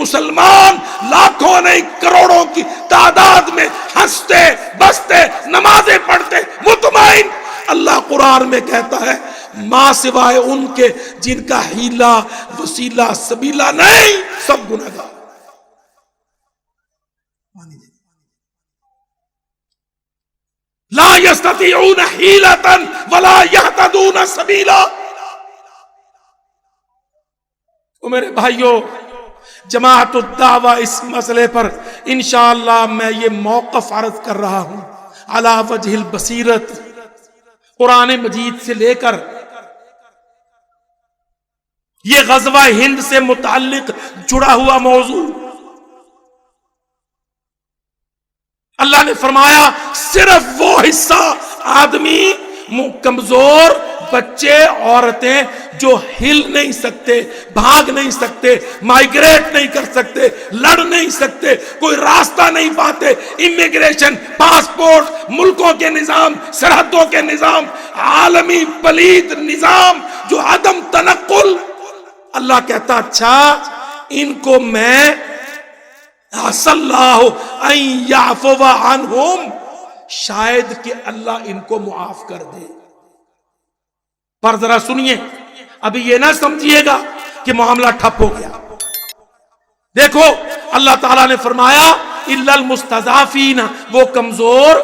مسلمان لاکھوں نہیں کروڑوں کی تعداد میں ہنستے بستے نمازیں پڑھتے مطمئن. اللہ قرآن میں کہتا ہے ماں سوائے ان کے جن کا ہیلا وسیلہ سبیلہ نہیں سب گنہگار. لا يستطيعون حيلة ولا يهتدون سبيلا. میرے بھائیوں جماعت الدعوہ اس مسئلے پر انشاءاللہ میں یہ موقف عرض کر رہا ہوں علی وجہ البصیرت، قرآن مجید سے لے کر یہ غزوہ ہند سے متعلق جڑا ہوا موضوع. اللہ نے فرمایا صرف وہ حصہ آدمی کمزور بچے عورتیں جو ہل نہیں سکتے، بھاگ نہیں سکتے، مائگریٹ نہیں کر سکتے، لڑ نہیں سکتے، کوئی راستہ نہیں پاتے، امیگریشن، پاسپورٹ، ملکوں کے نظام، سرحدوں کے نظام، عالمی پلید نظام جو عدم تنقل. اللہ کہتا اچھا ان کو میں عسى اللہ ان يعفو عنہم، شاید کہ اللہ ان کو معاف کر دے. پر ذرا سنیے، ابھی یہ نہ سمجھیے گا کہ معاملہ ٹھپ ہو گیا. دیکھو اللہ تعالیٰ نے فرمایا الا المستضعفین، وہ کمزور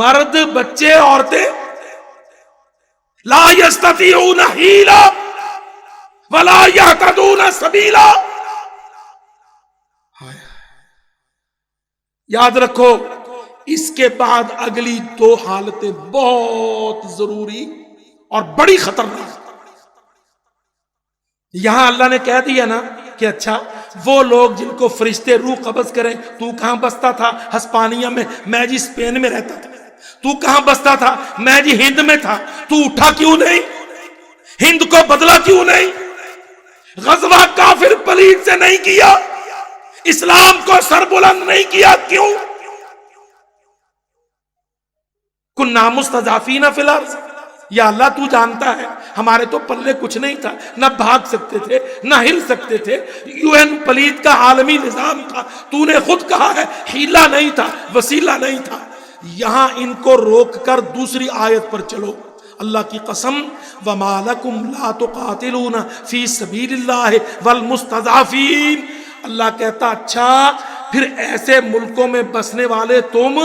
مرد بچے عورتیں لا يستطيعون حیلا ولا يهتدون سبیلا. یاد رکھو اس کے بعد اگلی دو حالتیں بہت ضروری اور بڑی خطرناک. یہاں اللہ نے کہہ دیا نا کہ اچھا وہ لوگ جن کو فرشتے روح قبض کریں، تو کہاں بستا تھا؟ ہسپانیہ میں، میں جی اسپین میں رہتا تھا. تو کہاں بستا تھا؟ میں جی ہند میں تھا. تو اٹھا کیوں نہیں؟ ہند کو بدلا کیوں نہیں؟ غزوہ کافر پلید سے نہیں کیا؟ اسلام کو سر بلند نہیں کیا؟ کیوں؟ کنا مستضعفین فی الارض. یا اللہ تو جانتا ہے ہمارے تو پلے کچھ نہیں تھا، نہ بھاگ سکتے تھے نہ ہل سکتے تھے، یو این پلید کا عالمی نظام تھا، تو نے خود کہا ہے ہیلا نہیں تھا وسیلہ نہیں تھا. یہاں ان کو روک کر دوسری آیت پر چلو. اللہ کی قسم وَمَا لَكُمْ لَا تُقَاتِلُونَ فِي سَبِيلِ اللَّهِ وَالْمُسْتَضْعَفِينَ. اللہ کہتا اچھا پھر ایسے ملکوں میں بسنے والے تم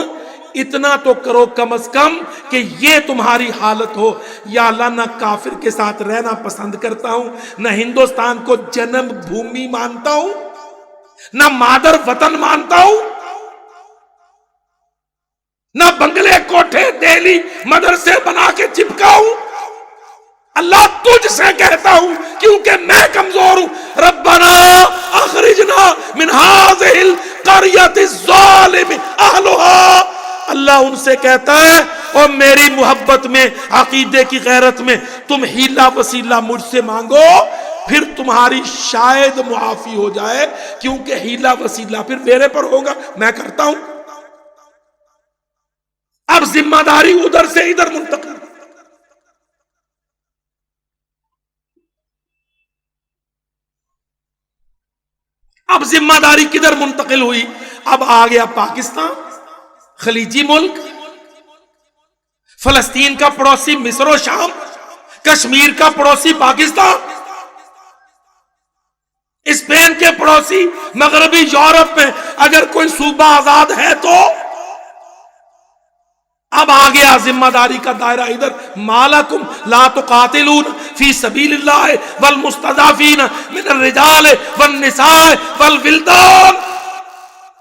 اتنا تو کرو کم از کم کہ یہ تمہاری حالت ہو. یا اللہ نہ کافر کے ساتھ رہنا پسند کرتا ہوں، نہ ہندوستان کو جنم بھومی مانتا ہوں، نہ مادر وطن مانتا ہوں، نہ بنگلے کوٹھے دہلی مدرسے بنا کے چپکاؤں. اللہ تجھ سے کہتا ہوں کیونکہ میں کمزور ہوں. ربنا اخرجنا من هذه القرية الظالم اهلها. اللہ ان سے کہتا ہے اور میری محبت میں، عقیدے کی غیرت میں تم ہیلا وسیلہ مجھ سے مانگو، پھر تمہاری شاید معافی ہو جائے، کیونکہ ہیلا وسیلہ پھر میرے پر ہوگا، میں کرتا ہوں. اب ذمہ داری ادھر سے ادھر منتقل. اب ذمہ داری کدھر منتقل ہوئی؟ اب آ گیا پاکستان، خلیجی ملک، فلسطین کا پڑوسی مصر و شام، کشمیر کا پڑوسی پاکستان، اسپین کے پڑوسی مغربی یورپ میں اگر کوئی صوبہ آزاد ہے تو اب آ گیا ذمہ داری کا دائرہ ادھر. مالکم لا تقاتلون فی سبیل اللہ والمستضعفین من الرجال والنساء والولدان.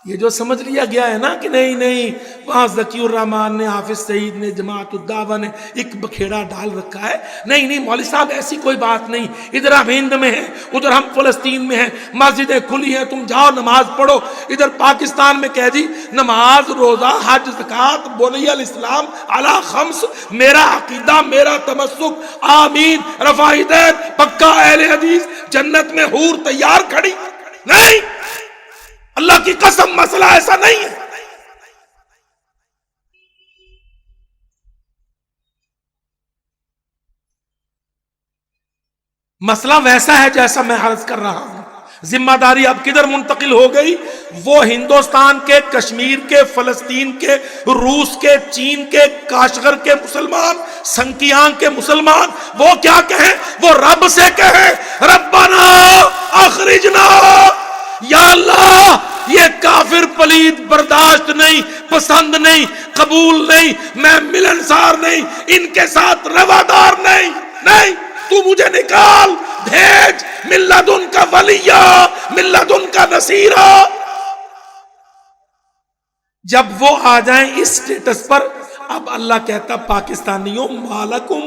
یہ جو سمجھ لیا گیا ہے نا کہ نہیں وہاں ذکی الرحمان نے، حافظ سعید نے، جماعت الدعوہ نے ایک بکھیڑا ڈال رکھا ہے، نہیں مولوی صاحب ایسی کوئی بات نہیں، ادھر ہم ہند میں ہیں ادھر ہم فلسطین میں ہیں، مسجدیں کھلی ہیں تم جاؤ نماز پڑھو. ادھر پاکستان میں کہہ دی نماز روزہ حج زکوٰۃ بنی الاسلام علی خمس، میرا عقیدہ میرا تمسک، آمین، رفع یدین، پکا اہل حدیث، جنت میں حور تیار کھڑی. نہیں، اللہ کی قسم مسئلہ ایسا نہیں ہے. مسئلہ ویسا ہے جیسا میں عرض کر رہا ہوں. ذمہ داری اب کدھر منتقل ہو گئی؟ وہ ہندوستان کے، کشمیر کے، فلسطین کے، روس کے، چین کے، کاشغر کے مسلمان، سنکیانگ کے مسلمان، وہ کیا کہیں؟ وہ رب سے کہیں ربنا اخرجنا، یا اللہ یہ کافر پلید برداشت نہیں، پسند نہیں، قبول نہیں، میں ملنسار نہیں، ان کے ساتھ روادار نہیں، نہیں، تو مجھے نکال، بھیج من لدن کا ولیہ، من لدن کا نصیرہ۔ جب وہ آ جائیں اس سٹیٹس پر، اب اللہ کہتا پاکستانیوں مالکم،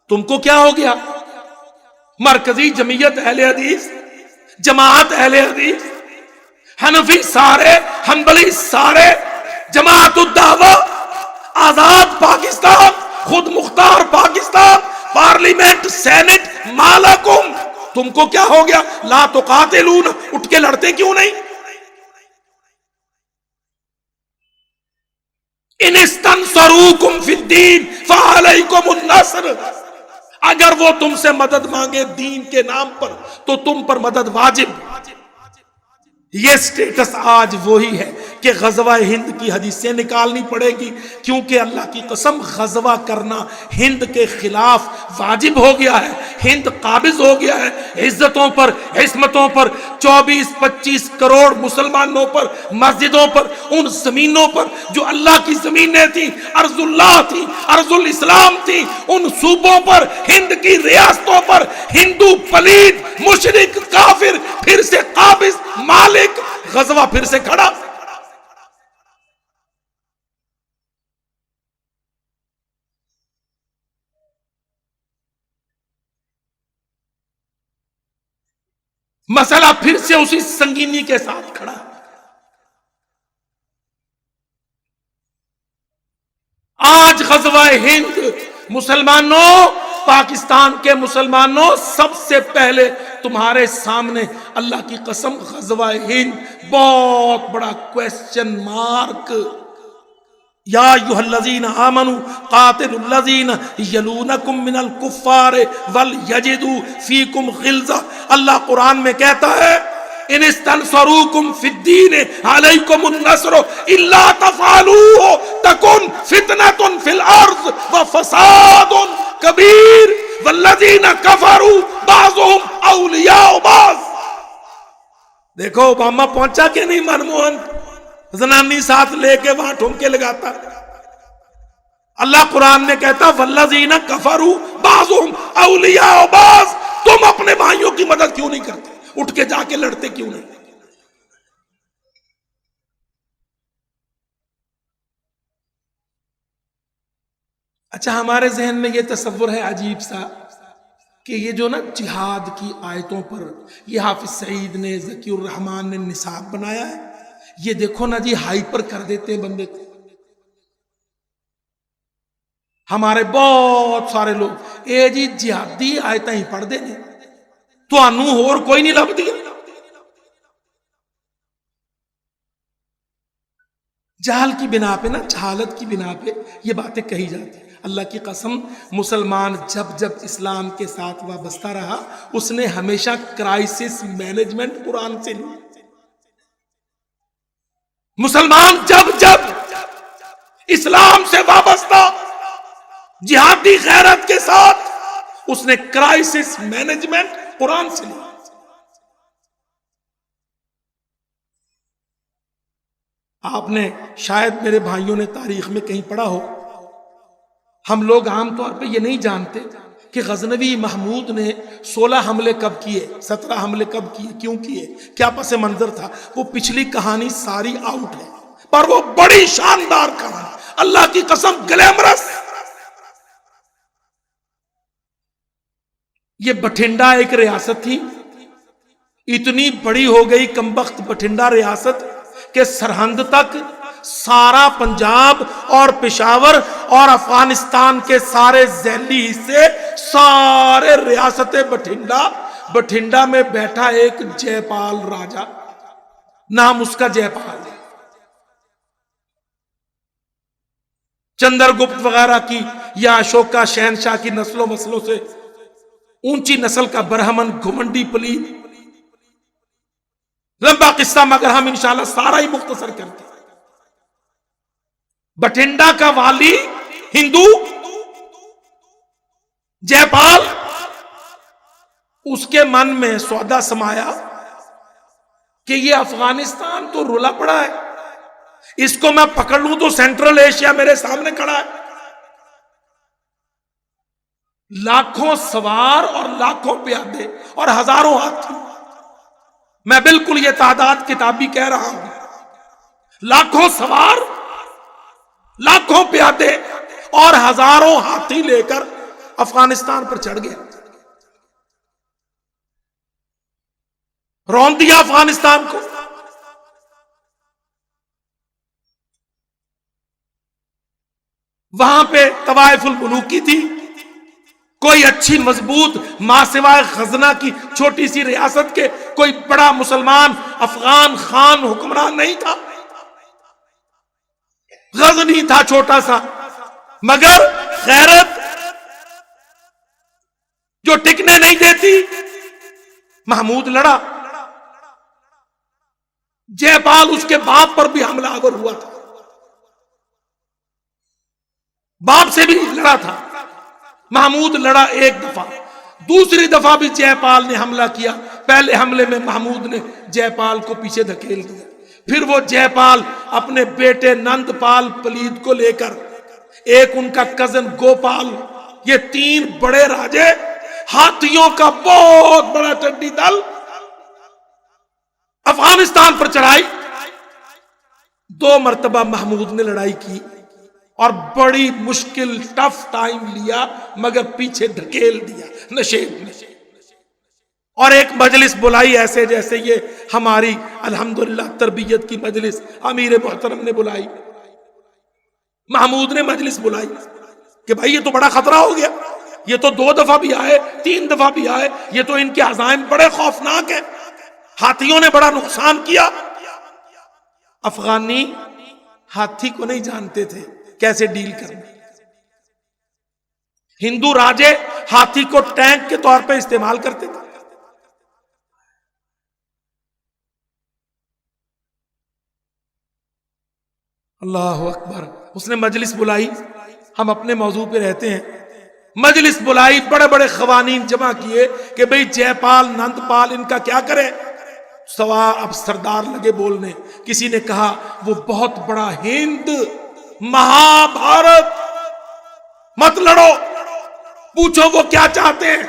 تم کو کیا ہو گیا؟ مرکزی جمعیت اہل حدیث، جماعت اہل حدیث، حنفی سارے، حنبلی سارے، جماعت الدعوہ، آزاد پاکستان، خود مختار پاکستان، پارلیمنٹ، سینٹ، مالکم، تم کو کیا ہو گیا؟ لا تقاتلون، اٹھ کے لڑتے کیوں نہیں؟ ان استنصروکم فی الدین فعلیکم النصر، اگر وہ تم سے مدد مانگے دین کے نام پر تو تم پر مدد واجب۔ یہ سٹیٹس آج وہی ہے کہ غزوہ ہند کی حدیثیں نکالنی پڑے گی، کیونکہ اللہ کی قسم غزوہ کرنا ہند کے خلاف واجب ہو گیا ہے، ہند قابض ہو گیا ہے عزتوں پر، عصمتوں پر، 24-25 کروڑ مسلمانوں پر، مسجدوں پر، ان زمینوں پر جو اللہ کی زمینیں تھیں، ارض اللہ تھی، ارض الاسلام تھی، ان صوبوں پر، ہند کی ریاستوں پر ہندو پلید مشرک کافر پھر سے قابض، مالک، غزوہ پھر سے کھڑا۔ مسئلہ پھر سے اسی سنگینی کے ساتھ کھڑا۔ آج غزوہ ہند، مسلمانوں، پاکستان کے مسلمانوں، سب سے پہلے تمہارے سامنے اللہ کی قسم غزوہ ہند بہت بڑا کویسچن مارک۔ یا ایھا الذین آمنوا قاتلوا الذین یلونکم من الکفار ولیجدوا فیکم غلظہ، اللہ قرآن میں کہتا ہے ان استنصروکم فی الدین علیکم النصر الا تفعلوه تکن فتنۃ فی الارض وفساد کبیر والذین کفروا بعضهم اولیاء بعض۔ دیکھو اوباما پہنچا کہ نہیں منموہن، زنانی ساتھ لے کے وہاں ٹھمکے لگاتا۔ اللہ قرآن میں کہتا والذین کفروا بعضهم اولیاء بعض، تم اپنے بھائیوں کی مدد کیوں نہیں کرتے؟ اٹھ کے جا کے لڑتے کیوں نہیں؟ اچھا، ہمارے ذہن میں یہ تصور ہے عجیب سا کہ یہ جو نا جہاد کی آیتوں پر یہ حافظ سعید نے، ذکی الرحمان نے نصاب بنایا ہے، یہ دیکھو نا جی ہائپر کر دیتے ہیں بندے کو۔ ہمارے بہت سارے لوگ اے جی جہادی آیتیں ہی پڑھ دے نے، تو انو اور کوئی نہیں لب دیا۔ جہل کی بنا پہ نا، جہالت کی بنا پہ یہ باتیں کہی جاتی ہیں۔ اللہ کی قسم مسلمان جب جب اسلام کے ساتھ وابستہ رہا، اس نے ہمیشہ کرائسس مینجمنٹ قرآن سے لی۔ مسلمان جب جب اسلام سے وابستہ جہادی غیرت کے ساتھ، اس نے کرائسس مینجمنٹ قرآن سے لی۔ آپ نے شاید میرے بھائیوں نے تاریخ میں کہیں پڑھا ہو، ہم لوگ عام طور پہ یہ نہیں جانتے کہ غزنوی محمود نے 16 حملے کب کیے، 17 حملے کب کیے، کیوں کیے، کیا پس منظر تھا۔ وہ پچھلی کہانی ساری آؤٹ ہے، پر وہ بڑی شاندار کہانی، اللہ کی قسم گلیمرس۔ یہ بٹھنڈا ایک ریاست تھی، اتنی بڑی ہو گئی کمبخت بٹھنڈا ریاست کہ سرحد تک سارا پنجاب اور پشاور اور افغانستان کے سارے ذیلی حصے، سارے ریاست بٹھنڈا میں بیٹھا ایک جے پال راجا، نام اس کا جے پال۔ چندر گپت وغیرہ کی یا اشوکا شہنشاہ کی نسلوں مسلوں سے اونچی نسل کا برہمن گھمنڈی پلید، لمبا قصہ مگر ہم انشاءاللہ سارا ہی مختصر کرتے ہیں. بٹھنڈا کا والی ہندو جے پال، اس کے من میں سودا سمایا کہ یہ افغانستان تو رولا پڑا ہے، اس کو میں پکڑ لوں تو سینٹرل ایشیا میرے سامنے کھڑا ہے. لاکھوں سوار اور لاکھوں پیادے اور ہزاروں ہاتھی، میں بالکل یہ تعداد کتابی کہہ رہا ہوں، لاکھوں سوار، لاکھوں پیادے اور ہزاروں ہاتھی لے کر افغانستان پر چڑھ گیا، رون دیا افغانستان کو. وہاں پہ طوائف الملوکی تھی، کوئی اچھی مضبوط ماں سوائے خزنہ کی چھوٹی سی ریاست کے کوئی بڑا مسلمان افغان خان حکمران نہیں تھا. غزنی تھا چھوٹا سا، مگر غیرت جو ٹکنے نہیں دیتی. محمود لڑا، جے پال اس کے باپ پر بھی حملہ آور ہوا تھا، باپ سے بھی لڑا تھا. محمود لڑا ایک دفعہ، دوسری دفعہ بھی جے پال نے حملہ کیا. پہلے حملے میں محمود نے جے پال کو پیچھے دھکیل دیا، پھر وہ جے پال اپنے بیٹے نند پال پلید کو لے کر، ایک ان کا کزن گوپال، یہ تین بڑے راجے، ہاتھیوں کا بہت بڑا چڈی دل افغانستان پر چڑھائی. 2 مرتبہ محمود نے لڑائی کی اور بڑی مشکل ٹف ٹائم لیا، مگر پیچھے دھکیل دیا نشیب میں. اور ایک مجلس بلائی ایسے جیسے یہ ہماری الحمدللہ تربیت کی مجلس امیر محترم نے بلائی. محمود نے مجلس بلائی کہ بھائی یہ تو بڑا خطرہ ہو گیا، یہ تو 2 دفعہ بھی آئے، 3 دفعہ بھی آئے، یہ تو ان کے عزائم بڑے خوفناک ہیں، ہاتھیوں نے بڑا نقصان کیا. افغانی ہاتھی کو نہیں جانتے تھے کیسے ڈیل کرنا. ہندو راجے ہاتھی کو ٹینک کے طور پہ استعمال کرتے تھے. اللہ اکبر. اس نے مجلس بلائی، ہم اپنے موضوع پہ رہتے ہیں. مجلس بلائی، بڑے بڑے قوانین جمع کیے کہ بھئی جے پال نند پال ان کا کیا کرے. سوار اب سردار لگے بولنے. کسی نے کہا وہ بہت بڑا ہند مہا بھارت، مت لڑو، پوچھو وہ کیا چاہتے ہیں،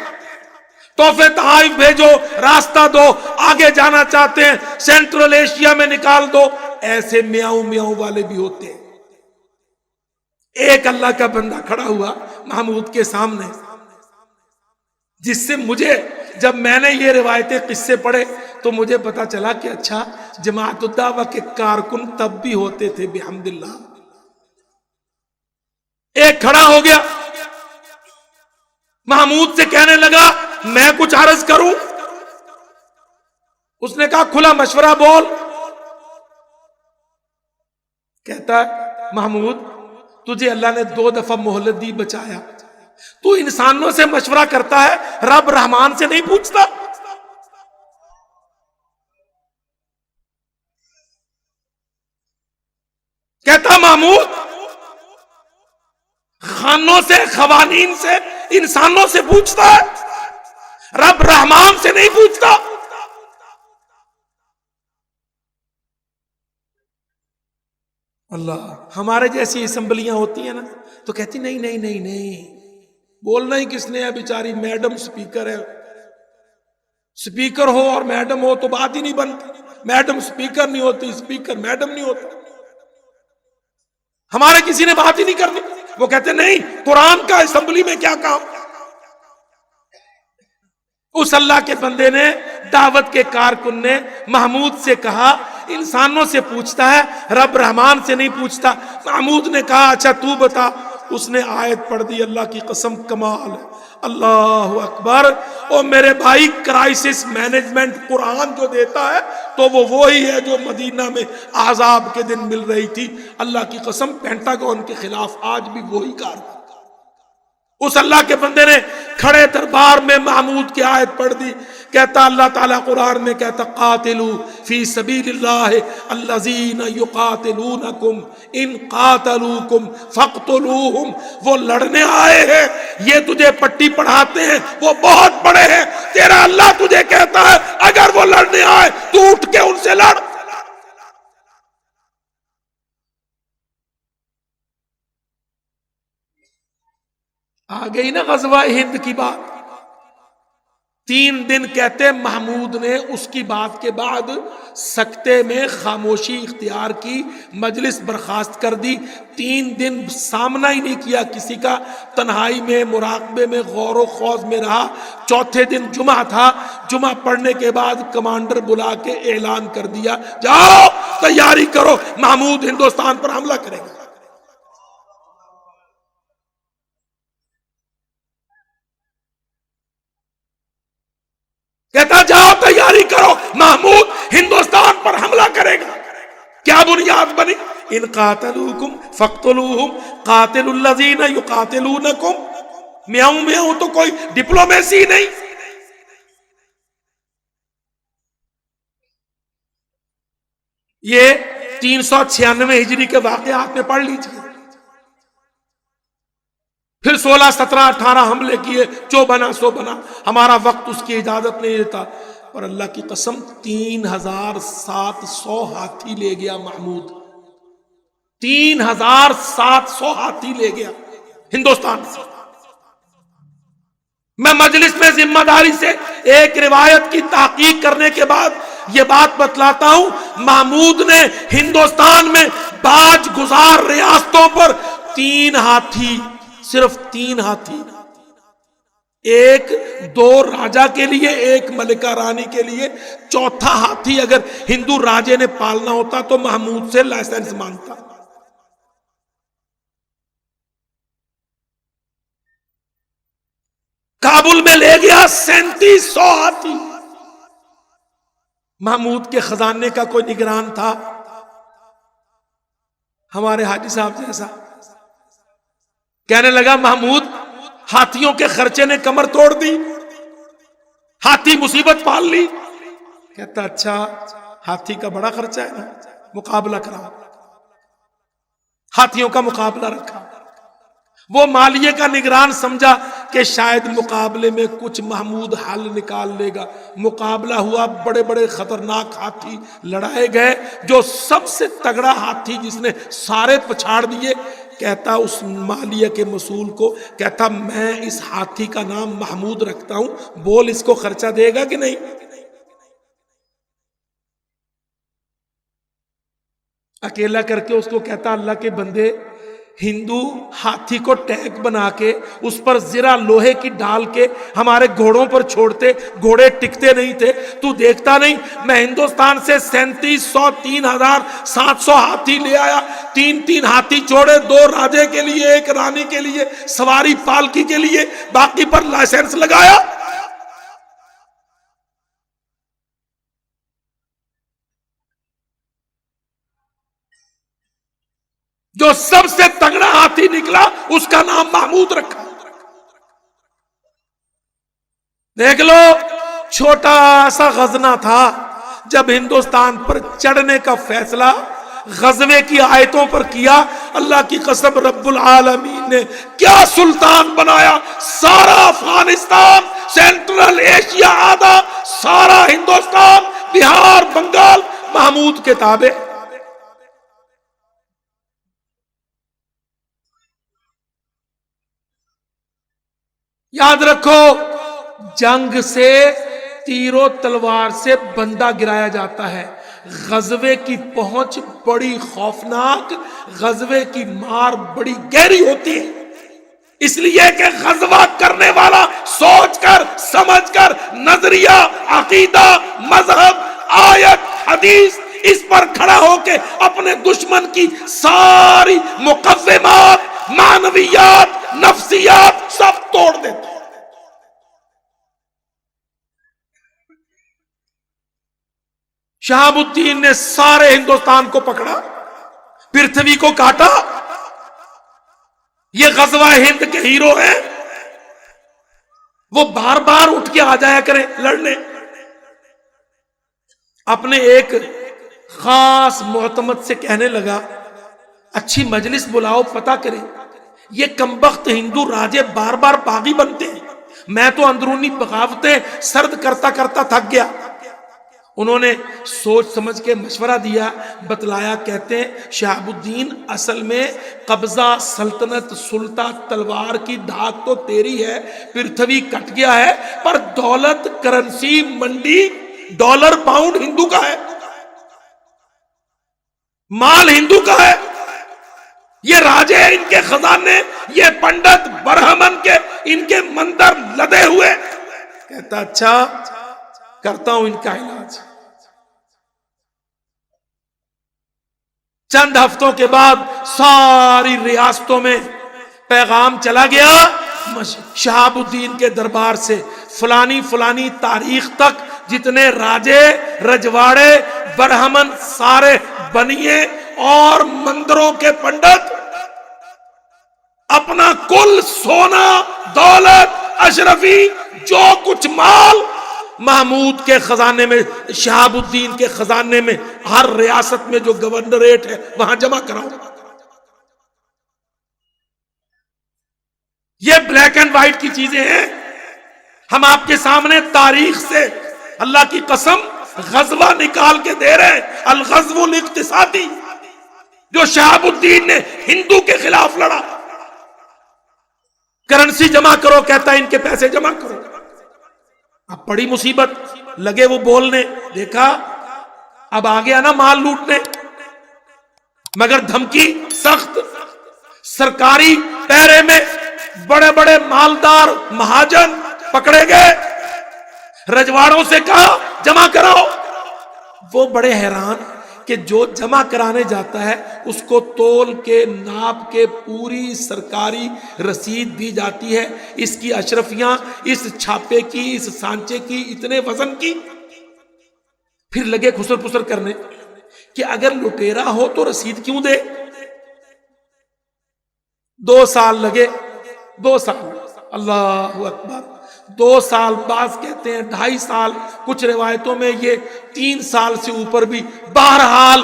تحفے تحائف بھیجو، راستہ دو، آگے جانا چاہتے ہیں سینٹرل ایشیا میں نکال دو. ایسے میاؤں میاؤں والے بھی ہوتے ہیں. ایک اللہ کا بندہ کھڑا ہوا محمود کے سامنے، جس سے مجھے جب میں نے یہ روایتیں قصے پڑھے تو مجھے پتا چلا کہ اچھا جماعت الدعوہ کے کارکن تب بھی ہوتے تھے بحمداللہ. ایک کھڑا ہو گیا، محمود سے کہنے لگا میں کچھ عرض کروں. اس نے کہا کھلا مشورہ بول. کہتا ہے محمود تجھے اللہ نے 2 دفعہ مہلت دی، بچایا، تو انسانوں سے مشورہ کرتا ہے، رب رحمان سے نہیں پوچھتا. کہتا محمود خانوں سے، قوانین سے، انسانوں سے پوچھتا ہے، رب رحمان سے نہیں پوچھتا. اللہ. ہمارے جیسی اسمبلیاں ہوتی ہیں نا تو کہتی نہیں نہیں نہیں نہیں، بولنا ہی کس نے ہے، بیچاری میڈم سپیکر ہے. سپیکر ہو اور میڈم ہو تو بات ہی نہیں بنتی. میڈم سپیکر نہیں ہوتی، سپیکر میڈم نہیں ہوتا. ہمارے کسی نے بات ہی نہیں کرنی. وہ کہتے نہیں قرآن کا اسمبلی میں کیا کام. اس اللہ کے بندے نے، دعوت کے کارکن نے محمود سے کہا انسانوں سے پوچھتا ہے، رب رحمان سے نہیں پوچھتا. محمود نے کہا اچھا تو بتا. اس نے آیت پڑھ دی، اللہ کی قسم کمال ہے. اللہ اکبر. او میرے بھائی، کرائسس مینجمنٹ قرآن جو دیتا ہے تو وہ وہی ہے جو مدینہ میں عذاب کے دن مل رہی تھی. اللہ کی قسم پینٹاگون کے خلاف آج بھی وہی کار. اس اللہ کے بندے نے کھڑے دربار میں محمود کی آیت پڑھ دی کہتا اللہ تعالیٰ قرآن میں کہتا قاتلو فی سبیل اللہ الذین یقاتلونکم ان قاتلوکم فاقتلوہم، وہ لڑنے آئے ہیں، یہ تجھے پٹی پڑھاتے ہیں، وہ بہت بڑے ہیں، تیرا اللہ تجھے کہتا ہے اگر وہ لڑنے آئے تو اٹھ کے ان سے لڑ۔ آ گئی نا غزوہ ہند کی بات۔ 3 دن کہتے محمود نے اس کی بات کے بعد سکتے میں خاموشی اختیار کی، مجلس برخاست کر دی، 3 دن سامنا ہی نہیں کیا کسی کا، تنہائی میں مراقبے میں غور و خوض میں رہا۔ چوتھے دن جمعہ تھا، جمعہ پڑھنے کے بعد کمانڈر بلا کے اعلان کر دیا جاؤ تیاری کرو، محمود ہندوستان پر حملہ کرے گا۔ کہتا جاؤ تیاری کرو، محمود ہندوستان پر حملہ کرے گا۔ کیا بنیاد بنی؟ ان قاتلوکم فاقتلوہم قاتلوا الذین یقاتلونکم۔ میاؤں میاؤں تو کوئی ڈپلومیسی نہیں۔ یہ 396 ہجری کے واقعات میں پڑھ لیجئے۔ پھر 16 17 18 حملے کیے، جو بنا سو بنا، ہمارا وقت اس کی اجازت نہیں دیتا۔ اور اللہ کی قسم 3700 ہاتھی لے گیا محمود، 3700 ہاتھی لے گیا ہندوستان سے۔ میں مجلس میں ذمہ داری سے ایک روایت کی تحقیق کرنے کے بعد یہ بات بتلاتا ہوں، محمود نے ہندوستان میں باج گزار ریاستوں پر 3 ہاتھی، صرف 3 ہاتھی، ایک 2 راجا کے لیے، ایک ملکہ رانی کے لیے، چوتھا ہاتھی اگر ہندو راجے نے پالنا ہوتا تو محمود سے لائسنس مانگتا۔ کابل میں لے گیا 3700 ہاتھی۔ محمود کے خزانے کا کوئی نگران تھا ہمارے حاجی صاحب جیسا؟ کہنے لگا محمود ہاتھیوں کے خرچے نے کمر توڑ دی، ہاتھی مصیبت پال لی۔ کہتا اچھا ہاتھی کا بڑا خرچہ ہے نا، مقابلہ کرا، ہاتھیوں کا مقابلہ رکھا۔ وہ مالیے کا نگران سمجھا کہ شاید مقابلے میں کچھ محمود حل نکال لے گا۔ مقابلہ ہوا، بڑے بڑے خطرناک ہاتھی لڑائے گئے، جو سب سے تگڑا ہاتھی جس نے سارے پچھاڑ دیے، کہتا اس مالیہ کے مسئول کو، کہتا میں اس ہاتھی کا نام محمود رکھتا ہوں، بول اس کو خرچہ دے گا کہ نہیں؟ اکیلا کر کے اس کو کہتا اللہ کے بندے، ہندو ہاتھی کو ٹینک بنا کے اس پر زرہ لوہے کی ڈال کے ہمارے گھوڑوں پر چھوڑتے، گھوڑے ٹکتے نہیں تھے، تو دیکھتا نہیں میں ہندوستان سے 3700 3700 ہاتھی لے آیا، 3 ہاتھی چھوڑے، 2 راجے کے لیے، 1 رانی کے لیے، سواری پالکی کے لیے، باقی پر لائسنس لگایا۔ جو سب سے تگڑا ہاتھی نکلا اس کا نام محمود رکھا۔ دیکھ لو، چھوٹا سا غزنہ تھا، جب ہندوستان پر چڑھنے کا فیصلہ غزوے کی آیتوں پر کیا، اللہ کی قسم رب العالمین نے کیا سلطان بنایا۔ سارا افغانستان، سینٹرل ایشیا آدھا، سارا ہندوستان، بہار، بنگال محمود کے تابع۔ یاد رکھو، جنگ سے تیر و تلوار سے بندہ گرایا جاتا ہے، غزوے کی پہنچ بڑی خوفناک، غزوے کی مار بڑی گہری ہوتی ہے۔ اس لیے کہ غزوہ کرنے والا سوچ کر سمجھ کر نظریہ، عقیدہ، مذہب، آیت، حدیث اس پر کھڑا ہو کے اپنے دشمن کی ساری مقومات، معنویات، نفسیات سب توڑ دیتا۔ شہاب الدین نے سارے ہندوستان کو پکڑا، پرتھوی کو کاٹا۔ یہ غزوہ ہند کے ہیرو ہیں، وہ بار بار اٹھ کے آ جایا کریں لڑنے۔ اپنے ایک خاص معتمد سے کہنے لگا اچھی مجلس بلاؤ پتہ کریں یہ کمبخت ہندو راجے بار بار باغی بنتے ہیں، میں تو اندرونی بغاوتیں سرد کرتا کرتا تھک گیا۔ انہوں نے سوچ سمجھ کے مشورہ دیا، بتلایا، کہتے ہیں شہاب الدین اصل میں قبضہ سلطنت سلطہ تلوار کی دھاک تو تیری ہے، پرتھوی کٹ گیا ہے، پر دولت کرنسی منڈی ڈالر پاؤنڈ ہندو کا ہے، مال ہندو کا ہے، یہ راجے ان کے خزانے، یہ پنڈت برہمن کے ان کے مندر لدے ہوئے۔ کہتا اچھا کرتا ہوں ان کا علاج۔ چند ہفتوں کے بعد ساری ریاستوں میں پیغام چلا گیا شہاب الدین کے دربار سے، فلانی فلانی تاریخ تک جتنے راجے رجواڑے برہمن سارے بنیے اور مندروں کے پنڈت اپنا کل سونا دولت اشرفی جو کچھ مال محمود کے خزانے میں، شہاب الدین کے خزانے میں، ہر ریاست میں جو گورنریٹ ہے وہاں جمع کراؤ۔ یہ بلیک اینڈ وائٹ کی چیزیں ہیں، ہم آپ کے سامنے تاریخ سے اللہ کی قسم غزوہ نکال کے دے رہے ہیں، الغزو الاقتصادی جو شہاب الدین نے ہندو کے خلاف لڑا۔ کرنسی جمع کرو، کہتا ہے ان کے پیسے جمع کرو۔ اب بڑی مصیبت، لگے وہ بولنے، دیکھا اب آ گیا نا مال لوٹنے، مگر دھمکی سخت، سرکاری پیرے میں بڑے بڑے مالدار مہاجن پکڑے گئے، رجواڑوں سے کہا جمع کراؤ۔ وہ بڑے حیران کہ جو جمع کرانے جاتا ہے اس کو تول کے ناپ کے پوری سرکاری رسید دی جاتی ہے، اس کی اشرفیاں، اس چھاپے کی، اس سانچے کی، اتنے وزن کی۔ پھر لگے خسر پسر کرنے کہ اگر لٹیرا ہو تو رسید کیوں دے۔ 2 سال لگے، 2 سال، اللہ اکبر، 2 سال، بعض کہتے ہیں 2.5 سال، کچھ روایتوں میں یہ 3 سال سے اوپر بھی۔ بہرحال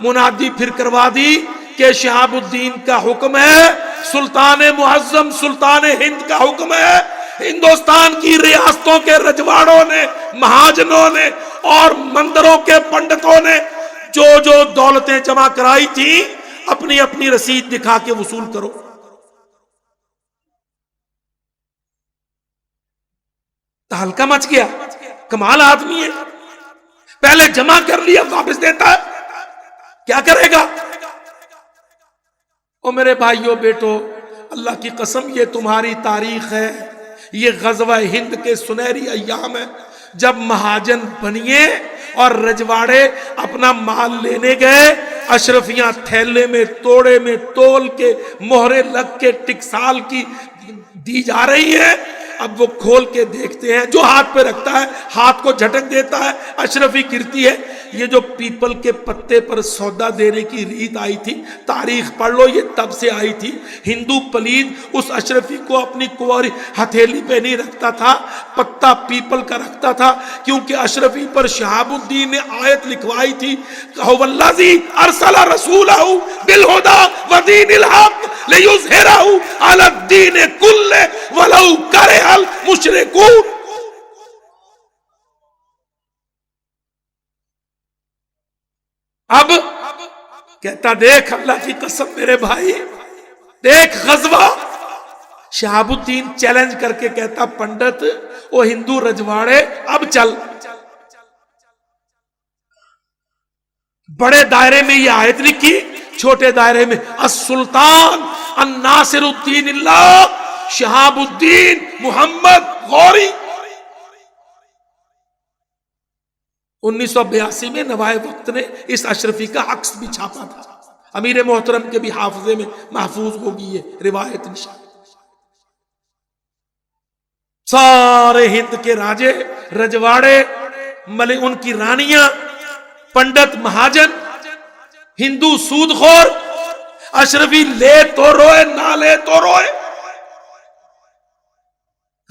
منادی پھر کروا دی کہ شہاب الدین کا حکم ہے، سلطان معظم سلطان ہند کا حکم ہے، ہندوستان کی ریاستوں کے رجواڑوں نے، مہاجنوں نے اور مندروں کے پنڈتوں نے جو جو دولتیں جمع کرائی تھی اپنی اپنی رسید دکھا کے وصول کرو۔ ہلکا مچ گیا، کمال آدمی ہے، پہلے جمع کر لیا واپس دیتا ہے، کیا کرے گا؟ او میرے بھائیوں بیٹو، اللہ کی قسم یہ تمہاری تاریخ ہے، یہ غزوہ ہند کے سنہری ایام ہے، جب مہاجن بنیے اور رجواڑے اپنا مال لینے گئے، اشرفیاں تھیلے میں توڑے میں تول کے مہرے لگ کے ٹکسال کی دی جا رہی ہیں۔ اب وہ کھول کے دیکھتے ہیں، جو ہاتھ پہ رکھتا ہے ہاتھ کو جھٹک دیتا ہے، اشرفی گرتی ہے۔ یہ جو پیپل کے پتے پر سودا دینے کی ریت آئی تھی، تاریخ پڑھ لو، یہ تب سے آئی تھی۔ ہندو پلید اس اشرفی کو اپنی کواری ہتھیلی پہ نہیں رکھتا تھا، پتا پیپل کا رکھتا تھا، کیونکہ اشرفی پر شہاب الدین نے آیت لکھوائی تھی، والذی ارسل رسولہ بالہدی ودین الحق لیظہرہ علی الدین کلہ ولو کرہ المشرکون۔ اب کہتا دیکھ اللہ کی قسم میرے بھائی، دیکھ غزوہ۔ شہاب الدین چیلنج کر کے کہتا پنڈت وہ ہندو رجواڑے اب چل۔ بڑے دائرے میں یہ آیت لکھی، چھوٹے دائرے میں السلطان الناصر الدین اللہ شہاب الدین محمد غوری۔ 1982 میں نوائے وقت نے اس اشرفی کا عکس بھی چھاپا تھا، امیر محترم کے بھی حافظے میں محفوظ ہوگی یہ روایت نشان۔ سارے ہند کے راجے رجواڑے ملے، ان کی رانیاں، پنڈت مہاجن، ہندو سود خور، اشرفی لے تو روئے نہ لے تو روئے۔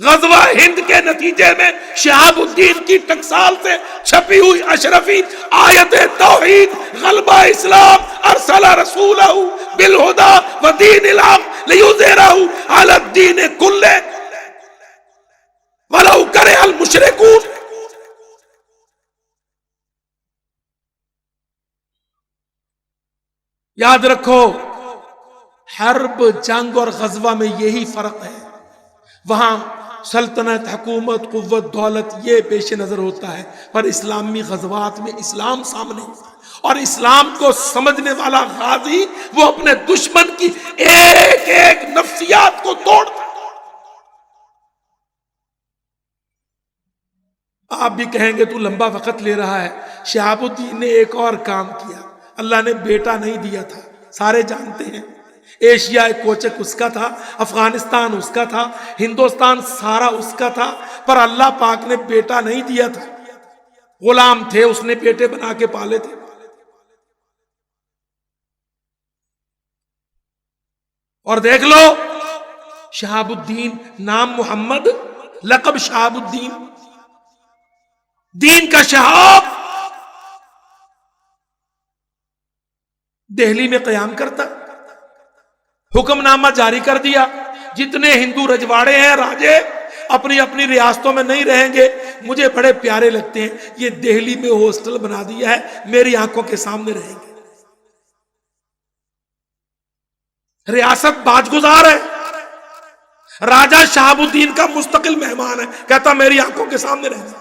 غزوہ ہند کے نتیجے میں شہاب الدین کی ٹکسال سے چھپی ہوئی اشرفی آیت توحید غلبہ اسلام ارسل رسولہ بالہدی ودین الحق لیظہرہ علی الدین کلہ ولو کرہ المشرکون. یاد رکھو حرب جنگ اور غزوہ میں یہی فرق ہے. وہاں سلطنت حکومت قوت دولت یہ پیش نظر ہوتا ہے، پر اسلامی غزوات میں اسلام سامنے اور اسلام کو سمجھنے والا غازی وہ اپنے دشمن کی ایک ایک نفسیات کو توڑتا. آپ بھی کہیں گے تو لمبا وقت لے رہا ہے. شہاب الدین نے ایک اور کام کیا. اللہ نے بیٹا نہیں دیا تھا، سارے جانتے ہیں. ایشیا کوچک اس کا تھا، افغانستان اس کا تھا، ہندوستان سارا اس کا تھا، پر اللہ پاک نے بیٹا نہیں دیا تھا. غلام تھے، اس نے بیٹے بنا کے پالے تھے. اور دیکھ لو شہاب الدین، نام محمد، لقب شہاب الدین، دین کا شہاب. دہلی میں قیام کرتا، حکم نامہ جاری کر دیا، جتنے ہندو رجواڑے ہیں راجے اپنی اپنی ریاستوں میں نہیں رہیں گے، مجھے بڑے پیارے لگتے ہیں، یہ دہلی میں ہاسٹل بنا دیا ہے، میری آنکھوں کے سامنے رہیں گے. ریاست باج گزار ہے، راجہ شہاب الدین کا مستقل مہمان ہے، کہتا میری آنکھوں کے سامنے رہیں گے.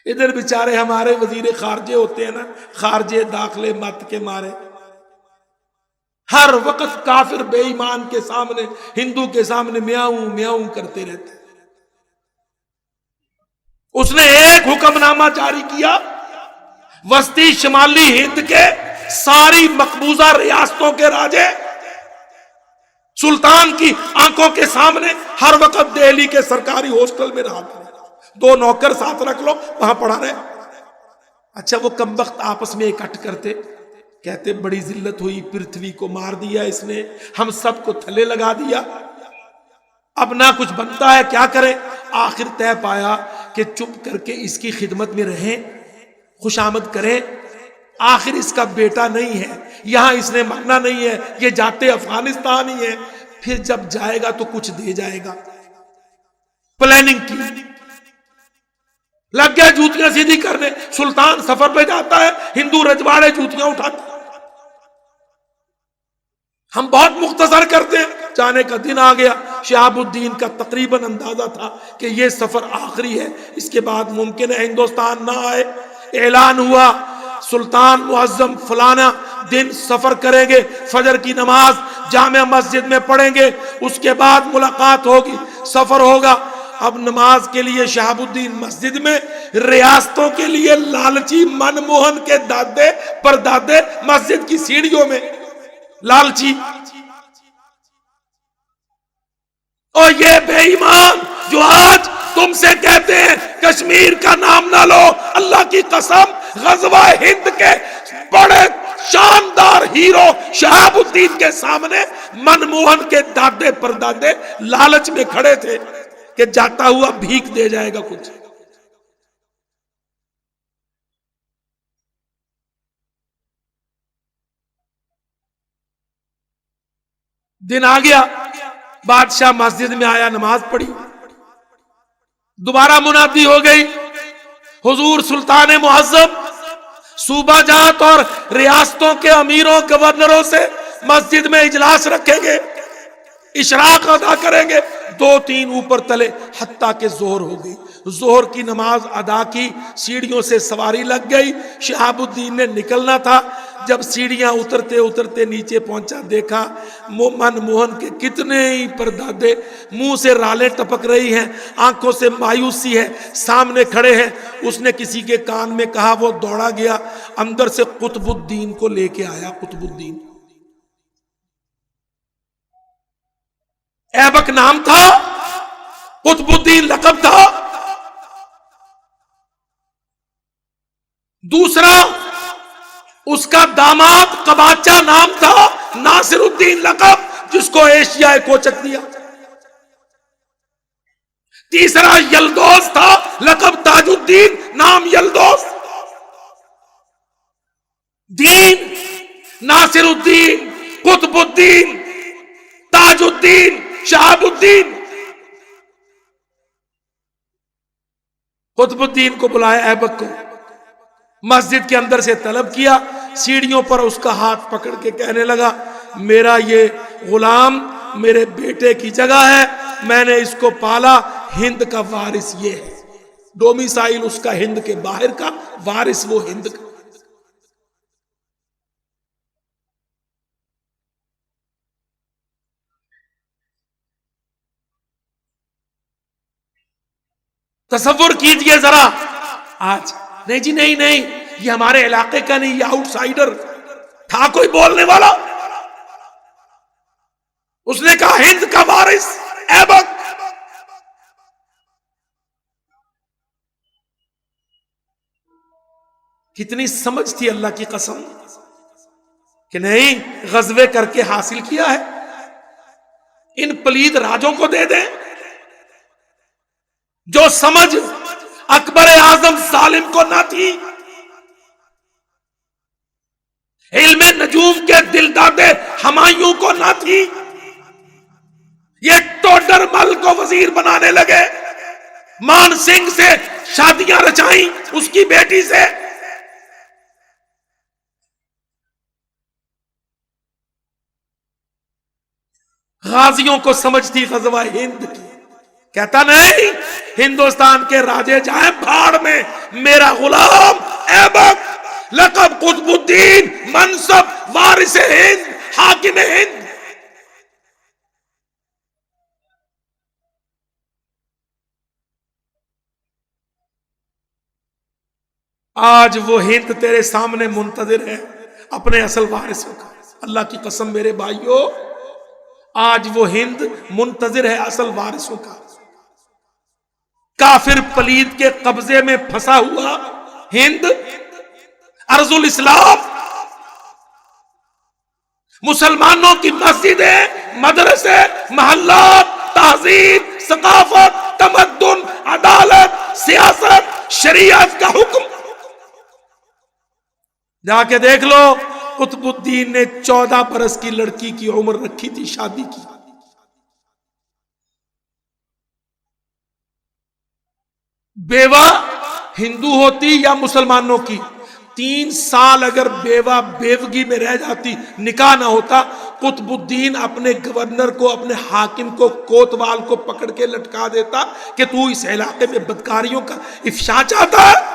ادھر بیچارے ہمارے وزیر خارجے ہوتے ہیں نا، خارجے داخلے مت کے مارے ہر وقت کافر بے ایمان کے سامنے، ہندو کے سامنے میاؤں میاؤں کرتے رہتے. اس نے ایک حکم نامہ جاری کیا، وسطی شمالی ہند کے ساری مقبوضہ ریاستوں کے راجے سلطان کی آنکھوں کے سامنے ہر وقت دہلی کے سرکاری ہاسٹل میں رہا کرے. 2 نوکر ساتھ رکھ لو، وہاں پڑھا رہے. اچھا وہ کمبخت آپس میں اکٹھ کرتے، کہتے بڑی ذلت ہوئی، پرتھوی کو مار دیا اس نے، ہم سب کو تھلے لگا دیا، اب نہ کچھ بنتا ہے، کیا کریں. آخر طے پایا کہ چپ کر کے اس کی خدمت میں رہیں، خوشامد کریں. آخر اس کا بیٹا نہیں ہے، یہاں اس نے ماننا نہیں ہے، یہ جاتے افغانستان ہی ہے، پھر جب جائے گا تو کچھ دے جائے گا. پلاننگ کی، لگ گیا جوتیاں سیدھی کرنے. سلطان سفر پہ جاتا ہے، ہندو رجواڑے جوتیاں اٹھاتے. ہم بہت مختصر کرتے ہیں. جانے کا دن آ گیا. شہاب الدین کا تقریباً اندازہ تھا کہ یہ سفر آخری ہے، اس کے بعد ممکن ہے ہندوستان نہ آئے. اعلان ہوا سلطان معظم فلانا دن سفر کریں گے، فجر کی نماز جامع مسجد میں پڑھیں گے، اس کے بعد ملاقات ہوگی، سفر ہوگا. اب نماز کے لیے شہاب الدین مسجد میں، ریاستوں کے لیے لالچی منموہن کے دادے پردادے مسجد کی سیڑھیوں میں لالچی. اور یہ بے ایمان جو آج تم سے کہتے ہیں کشمیر کا نام نہ لو، اللہ کی قسم غزوہ ہند کے بڑے شاندار ہیرو شہاب الدین کے سامنے منموہن کے دادے پردادے لالچ میں کھڑے تھے کہ جاتا ہوا بھیک دے جائے گا کچھ. دن آ گیا، بادشاہ مسجد میں آیا، نماز پڑھی، دوبارہ منادی ہو گئی، حضور سلطان معظم صوبہ جات اور ریاستوں کے امیروں گورنروں سے مسجد میں اجلاس رکھیں گے، اشراق ادا کریں گے. 2-3 اوپر تلے حتیٰ کہ ظہر ہو گئی. ظہر کی نماز ادا کی، سیڑھیوں سے سواری لگ گئی. شہاب الدین نے نکلنا تھا، جب سیڑھیاں اترتے اترتے نیچے پہنچا، دیکھا منموہن کے کتنے ہی پردادے منہ سے رالیں ٹپک رہی ہیں، آنکھوں سے مایوسی ہے، سامنے کھڑے ہیں. اس نے کسی کے کان میں کہا، وہ دوڑا گیا اندر سے قطب الدین کو لے کے آیا. قطب الدین ایبک نام تھا، قطب الدین لقب تھا. دوسرا اس کا داماد قباچہ نام تھا، ناصر الدین لقب، جس کو ایشیا کوچک دیا. تیسرا یلدوز تھا، لقب تاج الدین، نام یلدوز. دین ناصر الدین، قطب الدین، تاج الدین، شہاب الدین. قطب الدین کو بلایا ایبک کو، مسجد کے اندر سے طلب کیا، سیڑھیوں پر اس کا ہاتھ پکڑ کے کہنے لگا میرا یہ غلام میرے بیٹے کی جگہ ہے، میں نے اس کو پالا، ہند کا وارث یہ ہے. ڈومیسائل اس کا ہند کے باہر کا، وارث وہ ہند کا. تصور کیجئے ذرا آج، نہیں جی نہیں یہ ہمارے علاقے کا نہیں، یہ آؤٹ سائیڈر تھا. کوئی بولنے والا؟ اس نے کہا ہند کا وارث ایبک. کتنی سمجھ تھی اللہ کی قسم کہ نہیں غزوے کر کے حاصل کیا ہے، ان پلید راجوں کو دے دیں. جو سمجھ اکبر اعظم سالم کو نہ تھی، علم نجوم کے دلدادے ہمایوں کو نہ تھی، یہ ٹوڈر مل کو وزیر بنانے لگے، مان سنگھ سے شادیاں رچائیں اس کی بیٹی سے. غازیوں کو سمجھتی غزوہ ہند کی. کہتا نہیں ہندوستان کے راجے جائیں بھاڑ میں، میرا غلام ایبک، لقب قطب الدین، منصب وارث ہند، حاکم ہند. آج وہ ہند تیرے سامنے منتظر ہے اپنے اصل وارثوں کا. اللہ کی قسم میرے بھائیوں، آج وہ ہند منتظر ہے اصل وارثوں کا. کافر پلید کے قبضے میں پھنسا ہوا ہند، ارض الاسلام، مسلمانوں کی مسجدیں، مدرسے، محلات، تہذیب، ثقافت، تمدن، عدالت، سیاست، شریعت کا حکم. جا کے دیکھ لو، قطب الدین نے 14 برس کی لڑکی کی عمر رکھی تھی شادی کی. بیوہ ہندو ہوتی یا مسلمانوں کی، 3 سال اگر بیوہ بیوگی میں رہ جاتی، نکاح نہ ہوتا، قطب الدین اپنے گورنر کو، اپنے حاکم کو، کوتوال کو پکڑ کے لٹکا دیتا کہ تو اس علاقے میں بدکاریوں کا افشا چاہتا ہے.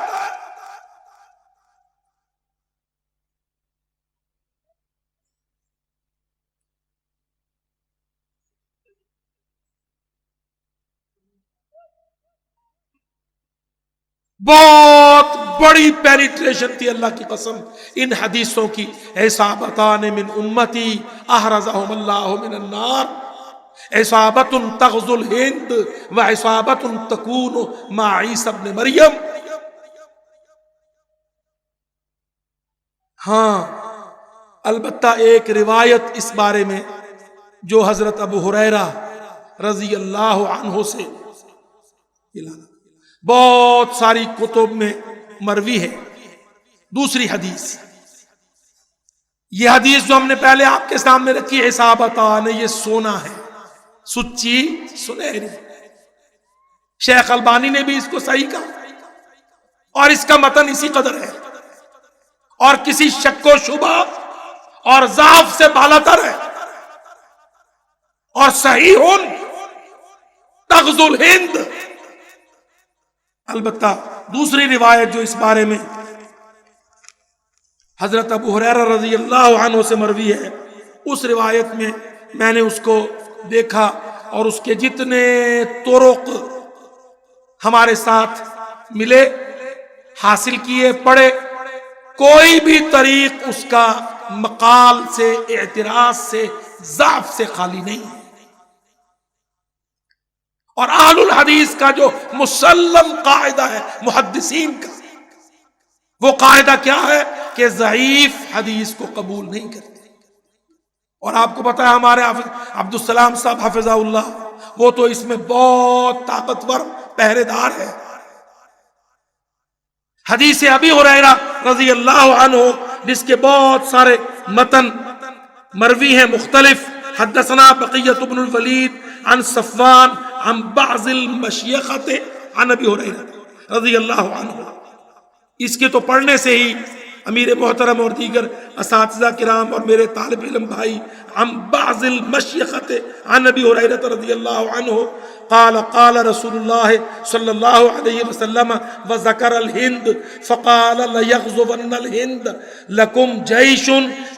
بہت بڑی پینیٹریشن تھی اللہ کی قسم ان حدیثوں کی. عصابتان من امتی احرزہم اللہ من النار، عصابت تغزو الہند و عصابت تکون مع عیسی ابن مریم. ہاں البتہ ایک روایت اس بارے میں جو حضرت ابو ہریرہ رضی اللہ عنہ سے بہت ساری کتب میں مروی ہے. دوسری حدیث، یہ حدیث جو ہم نے پہلے آپ کے سامنے رکھی، عصابتان، یہ سونا ہے، سچی سنہری. شیخ البانی نے بھی اس کو صحیح کہا اور اس کا متن اسی قدر ہے اور کسی شک و شبہ اور ضعف سے بالاتر ہے. اور صحیح تغزو الہند. البتہ دوسری روایت جو اس بارے میں حضرت ابو ہریرہ رضی اللہ عنہ سے مروی ہے، اس روایت میں نے اس کو دیکھا اور اس کے جتنے طرق ہمارے ساتھ ملے، حاصل کیے، پڑھے، کوئی بھی طریق اس کا مقال سے، اعتراض سے، ضعف سے خالی نہیں ہے. اور اہل الحدیث کا جو مسلم قاعدہ ہے محدثین کا، وہ قاعدہ کیا ہے کہ ضعیف حدیث کو قبول نہیں کرتے. اور آپ کو پتا ہے ہمارے حافظ عبدالسلام صاحب حفظہ اللہ، وہ تو اس میں بہت طاقتور پہرے دار ہے۔ حدیث ابی ہریرہ رضی اللہ عنہ جس کے بہت سارے متن مروی ہیں مختلف، حدثنا بقیۃ بن الولید عن صفوان عن بعض المشیخۃ عن ابی ہریرہ رضی اللہ عنہ۔ اس کے تو پڑھنے سے ہی امیر محترم اور دیگر اساتذہ کرام اور میرے طالب علم بھائی، عن بعض المشیخۃ عن ابی ہریرہ رضی اللہ عنہ قال قال رسول اللہ صلی اللہ علیہ وسلم وذکر الہند فقال لیغزون الہند لکم جیش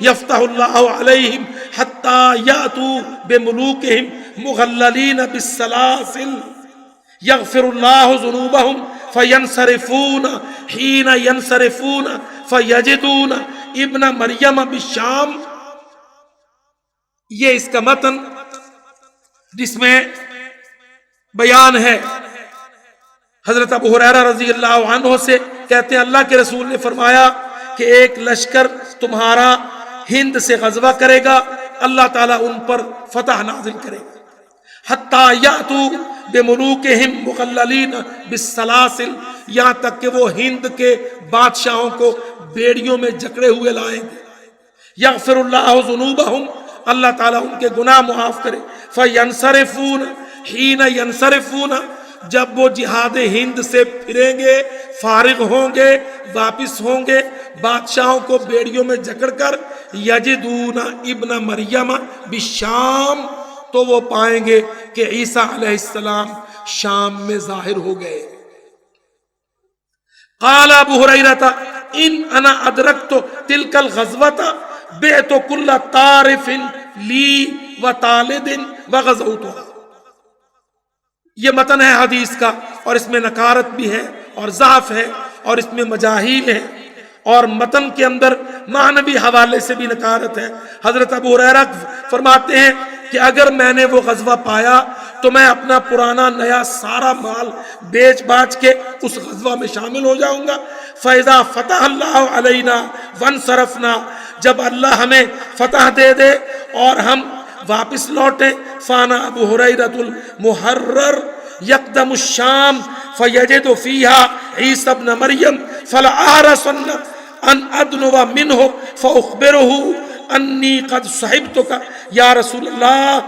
یفتح اللہ علیہم حتی یأتوا بملوکہم مغللین بالسلاسل یغفر اللہ ذنوبہم فینصرفون حین ینصرفون فیجدون ابن مریم بالشام۔ یہ اس کا متن جس میں بیان ہے، حضرت ابو ہریرہ رضی اللہ عنہ سے کہتے ہیں اللہ کے رسول نے فرمایا کہ ایک لشکر تمہارا ہند سے غزوہ کرے گا، اللہ تعالیٰ ان پر فتح نازل کرے گا، حتیٰ یأتوا بملوکہم مغللین بالسلاسل، یہاں تک کہ وہ ہند کے بادشاہوں کو بیڑیوں میں جکڑے ہوئے لائیں گے۔ یغفر اللہ ذنوبہم، اللہ تعالیٰ ان کے گناہ معاف کرے، فینصرفون حین ینصرفون، جب وہ جہاد ہند سے پھریں گے، فارغ ہوں گے، واپس ہوں گے بادشاہوں کو بیڑیوں میں جکڑ کر، یجدون ابن مریم بالشام، تو وہ پائیں گے کہ عیسیٰ علیہ السلام شام میں ظاہر ہو گئے۔ قال ابو ہریرہ ان انا ادرکت تلک الغزوۃ بعت کل طارف لی وطالد وغزوتها۔ یہ متن ہے حدیث کا، اور اس میں نکارت بھی ہے اور ضعف ہے اور اس میں مجاہیل ہے، اور متن کے اندر معنوی حوالے سے بھی نکارت ہے۔ حضرت ابو ہریرہ فرماتے ہیں کہ اگر میں نے وہ غزوہ پایا تو میں اپنا پرانا نیا سارا مال بیچ باچ کے اس غزوہ میں شامل ہو جاؤں گا۔ فَإِذَا فَتَحَ اللَّهُ عَلَيْنَا وَانْصَرَفْنَا، جب اللہ ہمیں فتح دے دے اور ہم واپس لوٹیں، فانا ابو ہریرۃ المحرر یقدم الشام فیجد فیہا عیسی ابن مریم فلأحرصن ان ادنو منہ فاخبرہ انی قد صحبتک یا رسول اللہ۔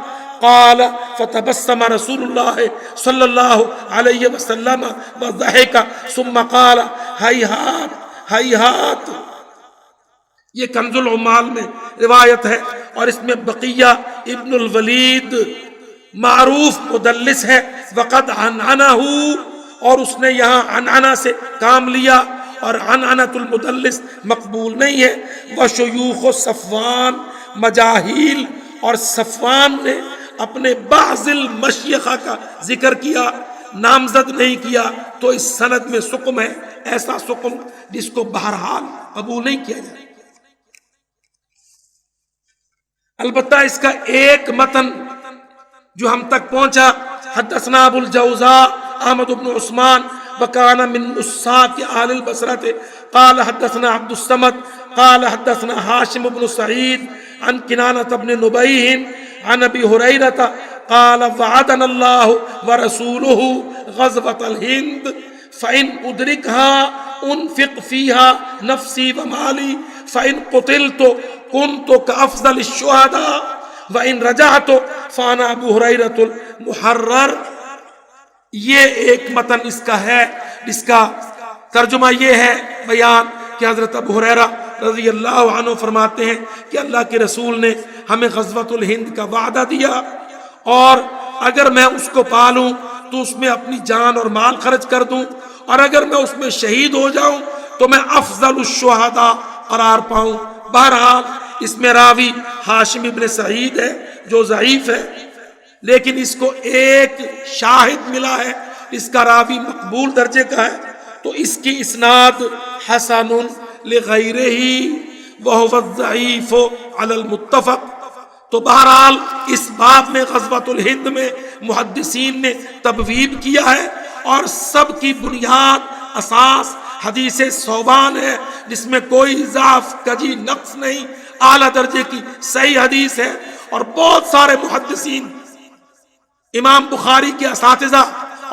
قال فتبسم رسول اللہ صلی اللہ علیہ وسلم وضحک ثم قال ہیہات ہیہات۔ یہ کنز العمال میں روایت ہے، اور اس میں بقیہ ابن الولید معروف مدلس ہے، وقد عنعنہ، اور اس نے یہاں عنعنہ سے کام لیا، اور عنعنۃ المدلس مقبول نہیں ہے۔ وشیوخ صفوان مجاہیل، اور صفوان نے اپنے بعض المشیخہ کا ذکر کیا، نامزد نہیں کیا، تو اس سند میں سقم ہے، ایسا سقم جس کو بہرحال قبول نہیں کیا جائے۔ البتہ اس کا ایک متن جو ہم تک پہنچا، حدثنا ابو الجوزاء احمد بن عثمان وکان من نساک اہل البصرہ قال حدثنا عبد الصمد قال حدثنا ہاشم بن سعید عن کنانۃ بن نبیہ عن ابی ہریرہ قال وعدنا اللہ ورسولہ غزوۃ الہند فإن أدركها أنفق فيها نفسي ومالي فإن قتلت كنت كأفضل الشهداء وإن رجعت فأنا أبو هريرة المحرر۔ یہ ایک متن اس کا ہے، اس کا ترجمہ یہ ہے بیان کہ حضرت ابو ہریرہ رضی اللہ عنہ فرماتے ہیں کہ اللہ کے رسول نے ہمیں غزوۃ الہند کا وعدہ دیا، اور اگر میں اس کو پالوں تو اس میں اپنی جان اور مال خرچ کر دوں، اور اگر میں اس میں شہید ہو جاؤں تو میں افضل الشہداء قرار پاؤں۔ بہرحال اس میں راوی ہاشم ابن سعید ہے جو ضعیف ہے، لیکن اس کو ایک شاہد ملا ہے، اس کا راوی مقبول درجے کا ہے، تو اس کی اسناد حسن لغیرہ وہو الضعیف علی المتفق۔ تو بہرحال اس باب میں غزوۃ الہند میں محدثین نے تبویب کیا ہے، اور سب کی بنیاد اساس حدیث ثوبان ہے، جس میں کوئی ضعف کجی نقص نہیں، اعلیٰ درجے کی صحیح حدیث ہے، اور بہت سارے محدثین امام بخاری کے اساتذہ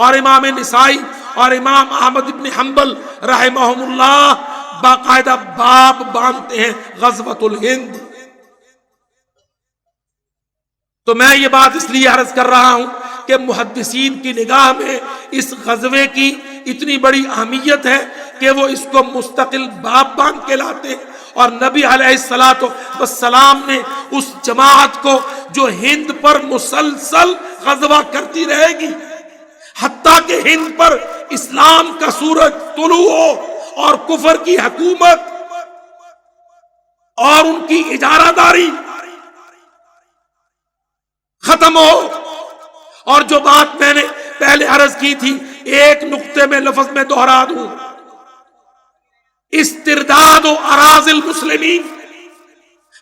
اور امام نسائی اور امام احمد بن حنبل رحمہم اللہ باقاعدہ باب باندھتے ہیں غزوۃ الہند. تو میں یہ بات اس لیے عرض کر رہا ہوں کہ محدثین کی نگاہ میں اس غزوے کی اتنی بڑی اہمیت ہے کہ وہ اس کو مستقل باب باندھ کے لاتے ہیں. اور نبی علیہ الصلوۃ والسلام نے اس جماعت کو جو ہند پر مسلسل غزوہ کرتی رہے گی حتیٰ کہ ہند پر اسلام کا سورج طلوع ہو اور کفر کی حکومت اور ان کی اجارہ داری ختم ہو. اور جو بات میں نے پہلے عرض کی تھی ایک نقطے میں لفظ میں دوہرا دوں، استرداد و اراضی المسلمین،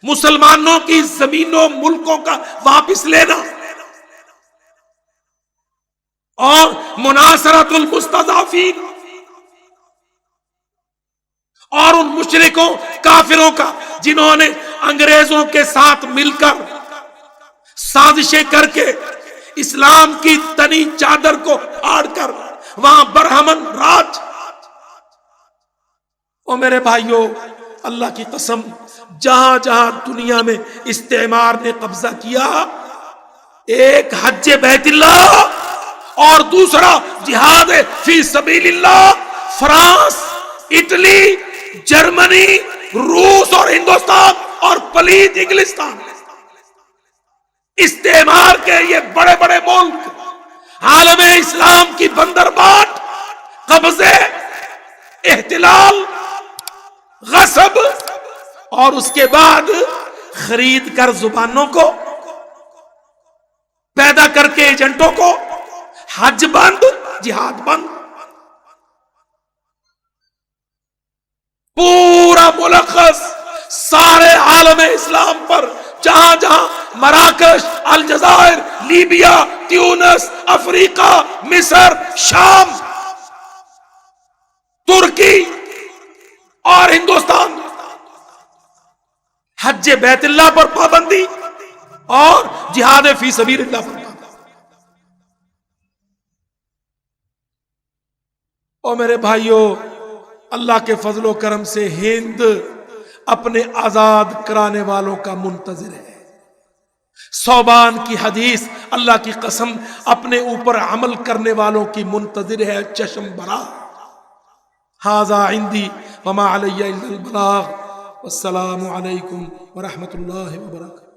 مسلمانوں کی زمینوں ملکوں کا واپس لینا اور مناصرت المستضعفین اور ان مشرکوں کافروں کا جنہوں نے انگریزوں کے ساتھ مل کر سازشیں کر کے اسلام کی تنی چادر کو پھاڑ کر وہاں برہمن راج. او میرے بھائیوں، اللہ کی قسم جہاں جہاں دنیا میں استعمار نے قبضہ کیا، ایک حج بیت اللہ اور دوسرا جہاد فی سبیل اللہ، فرانس، اٹلی، جرمنی، روس اور ہندوستان اور پلیت انگلستان، استعمار کے یہ بڑے بڑے ملک عالم اسلام کی بندرباٹ، قبضے، احتلال، غصب اور اس کے بعد خرید کر زبانوں کو، پیدا کر کے ایجنٹوں کو، حج بند، جہاد بند. پورا ملخص سارے عالم اسلام پر جہاں جہاں مراکش، الجزائر، لیبیا، تیونس، افریقہ، مصر، شام، ترکی اور ہندوستان، حج بیت اللہ پر پابندی اور جہاد فی سبیل اللہ پر پابندی. اور میرے بھائیوں، اللہ کے فضل و کرم سے ہند اپنے آزاد کرانے والوں کا منتظر ہے. صوبان کی حدیث اللہ کی قسم اپنے اوپر عمل کرنے والوں کی منتظر ہے چشم برا. ھذا عندی وما علی الا البلاغ والسلام علیکم ورحمۃ اللہ وبرکاتہ.